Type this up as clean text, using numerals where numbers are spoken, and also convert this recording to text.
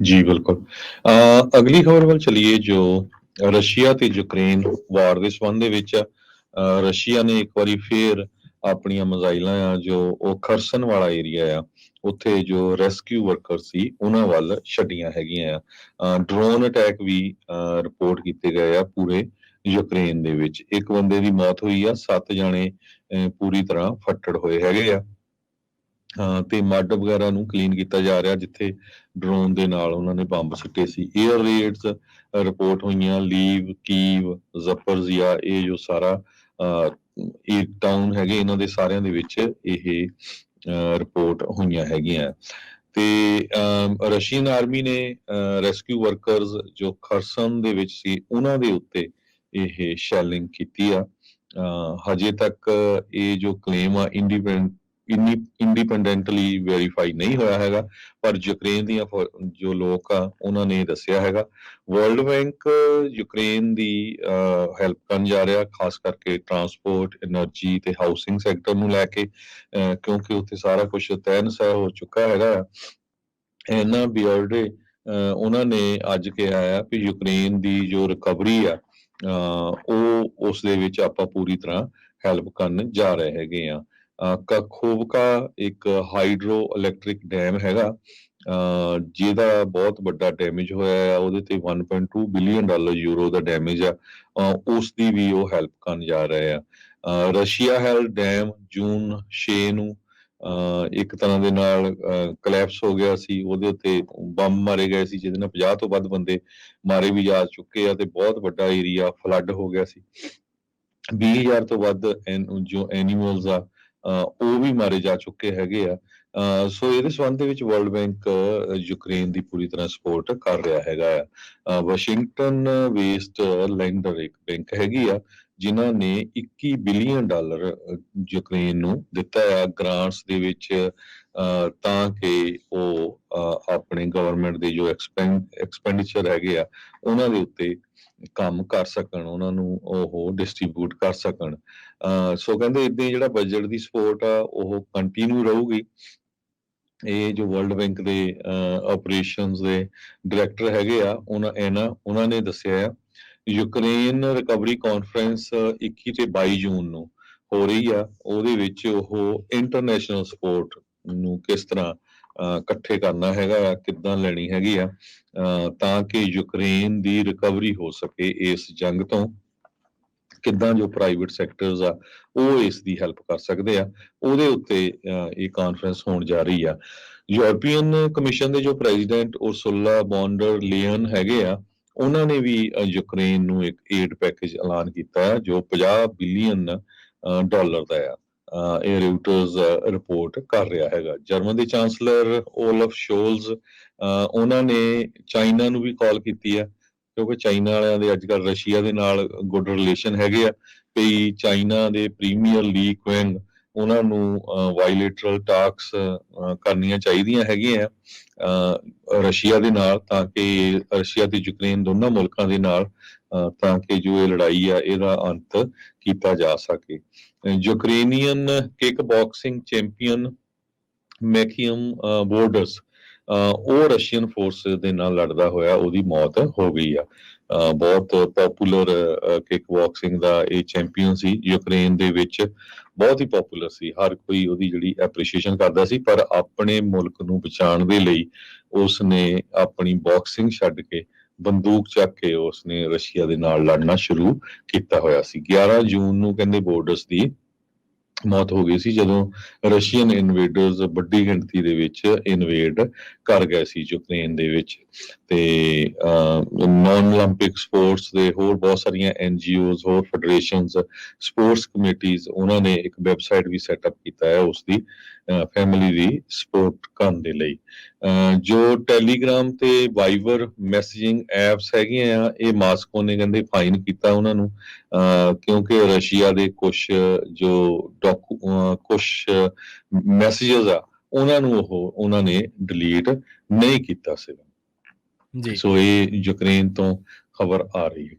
ਜੀ, ਬਿਲकुल। ਅਗਲੀ ਖਬਰ ਵੱਲ ਚਲੀਏ ਜੋ ਰਸ਼ੀਆ ਤੇ ਯੂਕਰੇਨ ਵਾਰ ਦੇ ਸੰਬੰਧ ਦੇ ਵਿੱਚ ਆ। ਰਸ਼ੀਆ ਨੇ ਇੱਕ ਵਾਰੀ ਫੇਰ ਆਪਣੀਆਂ ਮਿਜ਼ਾਈਲਾਂ ਆ ਜੋ ਉਹ ਖਰਸਨ ਵਾਲਾ ਏਰੀਆ ਆ, ਉੱਥੇ ਜੋ ਰੈਸਕਿਊ ਵਰਕਰ ਸੀ ਉਹਨਾਂ ਵੱਲ ਛੱਡੀਆਂ ਹੈਗੀਆਂ ਆ। ਡਰੋਨ ਅਟੈਕ ਵੀ ਰਿਪੋਰਟ ਕੀਤੇ ਗਏ ਆ ਪੂਰੇ ਯੂਕਰੇਨ ਦੇ ਵਿੱਚ। ਇੱਕ ਬੰਦੇ ਦੀ ਮੌਤ ਹੋਈ ਆ, 7 ਜਾਣੇ ਪੂਰੀ ਤਰ੍ਹਾਂ ਫੱਟੜ ਹੋਏ ਹੈਗੇ ਆ। ਤੇ ਮੱਡ ਵਗੈਰਾ ਨੂੰ ਕਲੀਨ ਕੀਤਾ ਜਾ ਰਿਹਾ ਜਿੱਥੇ ਡਰੋਨ ਦੇ ਨਾਲ ਉਹਨਾਂ ਨੇ ਬੰਬ ਸੁੱਟੇ ਸੀ। ਏਅਰ ਰੇਡਸ ਰਿਪੋਰਟ ਹੋਈਆਂ, ਲੀਵ, ਕੀਵ, ਜ਼ਪਰਜ਼ੀਆ, ਇਹ ਜੋ ਸਾਰਾ ਇਹ ਟਾਊਨ ਹੈਗੇ ਇਹਨਾਂ ਦੇ ਸਾਰਿਆਂ ਦੇ ਵਿੱਚ ਇਹ ਰਿਪੋਰਟ ਹੋਈਆਂ ਹੈਗੀਆਂ। ਤੇ ਰਸ਼ੀਅਨ ਆਰਮੀ ਨੇ ਰੈਸਕਿਊ ਵਰਕਰਸ ਜੋ ਖਰਸਨ ਦੇ ਵਿੱਚ ਸੀ ਉਹਨਾਂ ਦੇ ਉੱਤੇ ਇਹ ਸ਼ੈਲਿੰਗ ਕੀਤੀ ਆ। ਹਜੇ ਤੱਕ ਇਹ ਜੋ ਕਲੇਮ ਆ ਇੰਡੀਪੈਂਡੈਂਟਲੀ ਵੈਰੀਫਾਈ ਨਹੀਂ ਹੋਇਆ ਹੈਗਾ, ਪਰ ਯੂਕਰੇਨ ਦੀਆਂ ਜੋ ਲੋਕ ਆ ਉਹਨਾਂ ਨੇ ਦੱਸਿਆ ਹੈਗਾ। ਵਰਲਡ ਬੈਂਕ ਯੂਕਰੇਨ ਦੀ ਹੈਲਪ ਕਰਨ ਜਾ ਰਿਹਾ, ਖਾਸ ਕਰਕੇ ਟਰਾਂਸਪੋਰਟ, એનર્ਜੀ ਤੇ ਹਾਊਸਿੰਗ ਸੈਕਟਰ ਨੂੰ ਲੈ ਕੇ, ਕਿਉਂਕਿ ਉੱਥੇ ਸਾਰਾ ਕੁਝ ਤਹਿ ਨਸਹਿ ਹੋ ਚੁੱਕਾ ਹੈਗਾ। ਐਨਾ ਬਿਯਰਡੇ ਉਹਨਾਂ ਨੇ ਅੱਜ ਕਿਹਾ ਆ ਕਿ ਯੂਕਰੇਨ ਦੀ ਜੋ ਰਿਕਵਰੀ ਆ ਉਹ ਉਸ ਦੇ ਵਿੱਚ ਆਪਾਂ ਪੂਰੀ ਤਰ੍ਹਾਂ ਹੈਲਪ ਕਰਨ ਜਾ ਰਹੇ ਹੈਗੇ ਆ। ਕਖੋਵਕਾ ਇੱਕ ਹਾਈਡਰੋ ਇਲੈਕਟ੍ਰਿਕ ਡੈਮ ਹੈਗਾ ਜਿਹਦਾ ਬਹੁਤ ਵੱਡਾ ਡੈਮੇਜ ਹੋਇਆ ਆ, ਉਹਦੇ ਤੇ 1.2 ਬਿਲੀਅਨ ਡਾਲਰ ਯੂਰੋ ਦਾ ਡੈਮੇਜ ਆ। ਉਸ ਦੀ ਵੀ ਉਹ ਹੈਲਪ ਕਰਨ ਜਾ ਰਹੇ ਆ। ਰਸ਼ੀਆ ਹੈਲ ਡੈਮ ਜੂਨ 6 ਨੂੰ ਇੱਕ ਤਰ੍ਹਾਂ ਦੇ ਨਾਲ ਕਲੈਪਸ ਹੋ ਗਿਆ ਸੀ, ਉਹਦੇ ਉੱਤੇ ਬੰਬ ਮਾਰੇ ਗਏ ਸੀ ਜਿਹਦੇ ਨਾਲ 50 ਤੋਂ ਵੱਧ ਬੰਦੇ ਮਾਰੇ ਵੀ ਜਾ ਚੁੱਕੇ ਆ ਤੇ ਬਹੁਤ ਵੱਡਾ ਏਰੀਆ ਫਲੱਡ ਹੋ ਗਿਆ ਸੀ। 20,000 ਤੋਂ ਵੱਧ ਜੋ ਐਨੀਮਲਸ ਆ ਉਹ ਵੀ ਮਾਰੇ ਜਾ ਚੁੱਕੇ ਹੈਗੇ ਆ। ਸੋ ਇਹਦੇ ਸੰਬੰਧ ਦੇ ਵਿੱਚ ਵਰਲਡ ਬੈਂਕ ਯੂਕਰੇਨ ਦੀ ਪੂਰੀ ਤਰ੍ਹਾਂ ਸਪੋਰਟ ਕਰ ਰਿਹਾ ਹੈਗਾ ਆ। ਵਾਸ਼ਿੰਗਟਨ ਵੇਸਟ ਲੈਂਡਰ ਇੱਕ ਬੈਂਕ ਹੈਗੀ ਆ ਜਿਨ੍ਹਾਂ ਨੇ 21 ਬਿਲੀਅਨ ਡਾਲਰ ਯੂਕਰੇਨ ਨੂੰ ਦਿੱਤਾ ਆ ਗ੍ਰਾਂਟਸ ਦੇ ਵਿੱਚ, ਤਾਂ ਕਿ ਉਹ ਆਪਣੇ ਗਵਰਨਮੈਂਟ ਦੇ ਜੋ ਐਕਸਪੈਂਡੀਚਰ ਹੈਗੇ ਆ ਉਹਨਾਂ ਦੇ ਉੱਤੇ ਕੰਮ ਕਰ ਸਕਣ, ਉਹਨਾਂ ਨੂੰ ਉਹ ਡਿਸਟ੍ਰੀਬਿਊਟ ਕਰ ਸਕਣ। ਸੋ ਕਹਿੰਦੇ ਏਦਾਂ ਜਿਹੜਾ ਬਜਟ ਦੀ ਸਪੋਰਟ ਆ ਉਹ ਕੰਟੀਨਿਊ ਰਹੂਗੀ। ਇਹ ਜੋ ਵਰਲਡ ਬੈਂਕ ਦੇ ਆਪਰੇਸ਼ਨਸ ਦੇ ਡਾਇਰੈਕਟਰ ਹੈਗੇ ਆ ਉਹਨਾਂ ਨੇ ਦੱਸਿਆ ਆ। ਯੂਕਰੇਨ ਰਿਕਵਰੀ ਕਾਨਫਰੰਸ 21 ਤੇ 22 ਜੂਨ ਨੂੰ ਹੋ ਰਹੀ ਆ, ਉਹਦੇ ਵਿੱਚ ਉਹ ਇੰਟਰਨੈਸ਼ਨਲ ਸਪੋਰਟ ਨੂੰ ਕਿਸ ਤਰ੍ਹਾਂ ਇਕੱਠੇ ਕਰਨਾ ਹੈਗਾ ਆ, ਕਿੱਦਾਂ ਲੈਣੀ ਹੈਗੀ ਆ ਤਾਂ ਕਿ ਯੂਕਰੇਨ ਦੀ ਰਿਕਵਰੀ ਹੋ ਸਕੇ ਇਸ ਜੰਗ ਤੋਂ। ਕਿੱਦਾਂ ਜੋ ਪ੍ਰਾਈਵੇਟ ਸੈਕਟਰਸ ਆ ਉਹ ਇਸ ਦੀ ਹੈਲਪ ਕਰ ਸਕਦੇ ਆ, ਉਹਦੇ ਉੱਤੇ ਇਹ ਕਾਨਫਰੰਸ ਹੋਣ ਜਾ ਰਹੀ ਆ। ਯੂਰਪੀਅਨ ਕਮਿਸ਼ਨ ਦੇ ਜੋ ਪ੍ਰੈਜ਼ੀਡੈਂਟ ਉਰਸੁਲਾ ਵੌਨ ਡਰ ਲੇਅਨ ਹੈਗੇ ਆ, ਉਹਨਾਂ ਨੇ ਵੀ ਯੂਕਰੇਨ ਨੂੰ ਇੱਕ ਏਡ ਪੈਕੇਜ ਐਲਾਨ ਕੀਤਾ ਹੈ ਜੋ 50 ਬਿਲੀਅਨ ਡਾਲਰ ਦਾ ਆ। ਇਹ ਰਿਊਟਰਸ ਰਿਪੋਰਟ ਕਰ ਰਿਹਾ ਹੈਗਾ। ਜਰਮਨ ਦੇ ਚਾਂਸਲਰ ਓਲਫ ਸ਼ੋਲਜ਼ ਉਹਨਾਂ ਨੇ ਚਾਈਨਾ ਨੂੰ ਵੀ ਕਾਲ ਕੀਤੀ ਆ, ਕਿਉਂਕਿ ਚਾਈਨਾ ਵਾਲਿਆਂ ਦੇ ਅੱਜ ਕੱਲ੍ਹ ਰਸ਼ੀਆ ਦੇ ਨਾਲ ਗੁੱਡ ਰਿਲੇਸ਼ਨ ਹੈਗੇ ਆ। ਤੇ ਚਾਈਨਾ ਦੇ ਪ੍ਰੀਮੀਅਰ ਲੀ ਕੁਇੰਗ ਉਹਨਾਂ ਨੂੰ ਬਾਇਲੇਟਰਲ ਟਾਕਸ ਕਰਨੀਆਂ ਚਾਹੀਦੀਆਂ ਹੈਗੀਆਂ ਰਸ਼ੀਆ ਦੇ ਨਾਲ, ਤਾਂ ਕਿ ਰਸ਼ੀਆ ਤੇ ਯੂਕਰੇਨ ਦੋਨਾਂ ਮੁਲਕਾਂ ਦੇ ਨਾਲ, ਤਾਂ ਕਿ ਜੋ ਇਹ ਲੜਾਈ ਆ ਇਹਦਾ ਅੰਤ ਕੀਤਾ ਜਾ ਸਕੇ। ਯੂਕਰੇਨੀਅਨ ਕਿਕ ਬਾਕਸਿੰਗ ਚੈਂਪੀਅਨ ਮੈਕੀਅਮ ਬੋਰਡਰਸ ਉਹ ਰਸ਼ੀਅਨ ਫੋਰਸਿਸ ਦੇ ਨਾਲ ਲੜਦਾ ਹੋਇਆ ਉਹਦੀ ਮੌਤ ਹੋ ਗਈ ਆ। ਬਹੁਤ ਪਪੂਲਰ ਕਿਕ ਬਾਕਸਿੰਗ ਦਾ ਇਹ ਚੈਂਪੀਅਨ ਸੀ, ਯੂਕਰੇਨ ਦੇ ਵਿੱਚ ਬਹੁਤ ਹੀ ਪਪੂਲਰ ਸੀ, ਹਰ ਕੋਈ ਉਹਦੀ ਜਿਹੜੀ ਐਪਰੀਸ਼ੀਏਸ਼ਨ ਕਰਦਾ ਸੀ, ਪਰ ਆਪਣੇ ਮੁਲਕ ਨੂੰ ਬਚਾਉਣ ਦੇ ਲਈ ਉਸਨੇ ਆਪਣੀ ਬਾਕਸਿੰਗ ਛੱਡ ਕੇ ਬੰਦੂਕ ਚੱਕ ਕੇ ਉਸਨੇ ਰਸ਼ੀਆ ਦੇ ਨਾਲ ਲੜਨਾ ਸ਼ੁਰੂ ਕੀਤਾ ਹੋਇਆ ਸੀ। 11 ਜੂਨ ਨੂੰ ਕਹਿੰਦੇ ਬੋਰਡਰਸ ਦੀ ਮੌਤ ਹੋ ਗਈ ਸੀ ਜਦੋਂ ਰਸ਼ੀਅਨ ਇਨਵੇਡਰਸ ਵੱਡੀ ਗਿਣਤੀ ਦੇ ਵਿੱਚ ਇਨਵੇਡ ਕਰ ਗਏ ਸੀ ਯੂਕਰੇਨ ਦੇ ਵਿੱਚ। ਤੇ ਨਾਨ ਓਲੰਪਿਕ ਸਪੋਰਟਸ ਦੇ ਹੋਰ ਬਹੁਤ ਸਾਰੀਆਂ NGOs, ਹੋਰ ਫੈਡਰੇਸ਼ਨਸ, ਸਪੋਰਟਸ ਕਮੇਟੀਜ਼, ਉਹਨਾਂ ਨੇ ਇੱਕ ਵੈਬਸਾਈਟ ਵੀ ਸੈਟਅਪ ਕੀਤਾ ਹੈ ਉਸਦੀ ਫੈਮਿਲੀ ਦੀ ਸਪੋਰਟ ਕਰਨ ਦੇ ਲਈ। ਜੋ ਟੈਲੀਗ੍ਰਾਮ ਤੇ ਵਾਈਬਰ ਮੈਸੇਜਿੰਗ ਐਪਸ ਹੈਗੀਆਂ ਆ, ਇਹ ਮਾਸਕੋ ਨੇ ਕਹਿੰਦੇ ਫਾਈਨ ਕੀਤਾ ਉਹਨਾਂ ਨੂੰ, ਕਿਉਂਕਿ ਰਸ਼ੀਆ ਦੇ ਕੁਛ ਮੈਸੇजेस ਆ ਉਹਨਾਂ ਨੂੰ ਉਹਨਾਂ ਨੇ ਡਿਲੀਟ ਨਹੀਂ ਕੀਤਾ ਸੀਗਾ। ਜੀ ਸੋ ਇਹ ਯੂਕਰੇਨ ਤੋਂ ਖਬਰ ਆ ਰਹੀ ਹੈ।